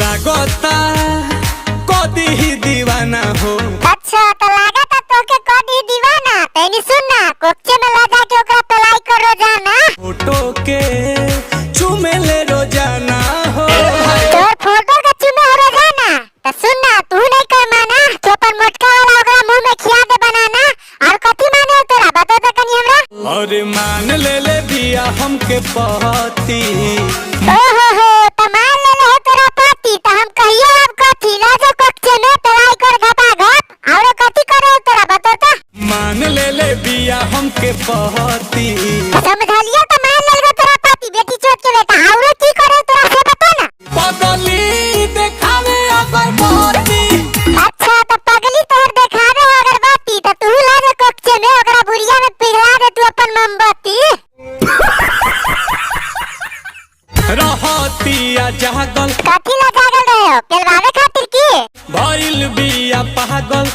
लागता कदी ही दीवाना हो। अच्छा तो लागता तोके कदी दीवाना। तैनी सुनना कोच्चे में लगा के ओकरा पलाई कर रोजाना। फोटो के चूमे ले रोजाना हो। तोर फोटो के चूमे हो रोजाना तो सुनना तू नहीं कर माना तो अपन मोटका वाला ओकरा मुंह में खिया दे बनाना। और कथी माने तोरा बता तो कनी हमरा। और मान ले बिया हमके पहती। ओहो तो मान ले तोरा पति तो हम कहियो अब कथी लाजो कक्षे में पलाई कर घपा घप और कथी करे तोरा बता तो। मान ले बिया हमके पहती। समझलिया तो मान ले तोरा पति बेटी चोट के बेटा और की करे तोरा से बता ना। पगली देखावे अगरबत्ती। अच्छा तो पगली तोर देखावे अगरबत्ती तो तू लाजो कक्षे में ओकरा बुढ़िया में पिघला दे तू अपन मोमबत्ती। रहतिया जागल कथी ला जागल रहे हो पेलवावे खातिर की। भइल बिया पागल।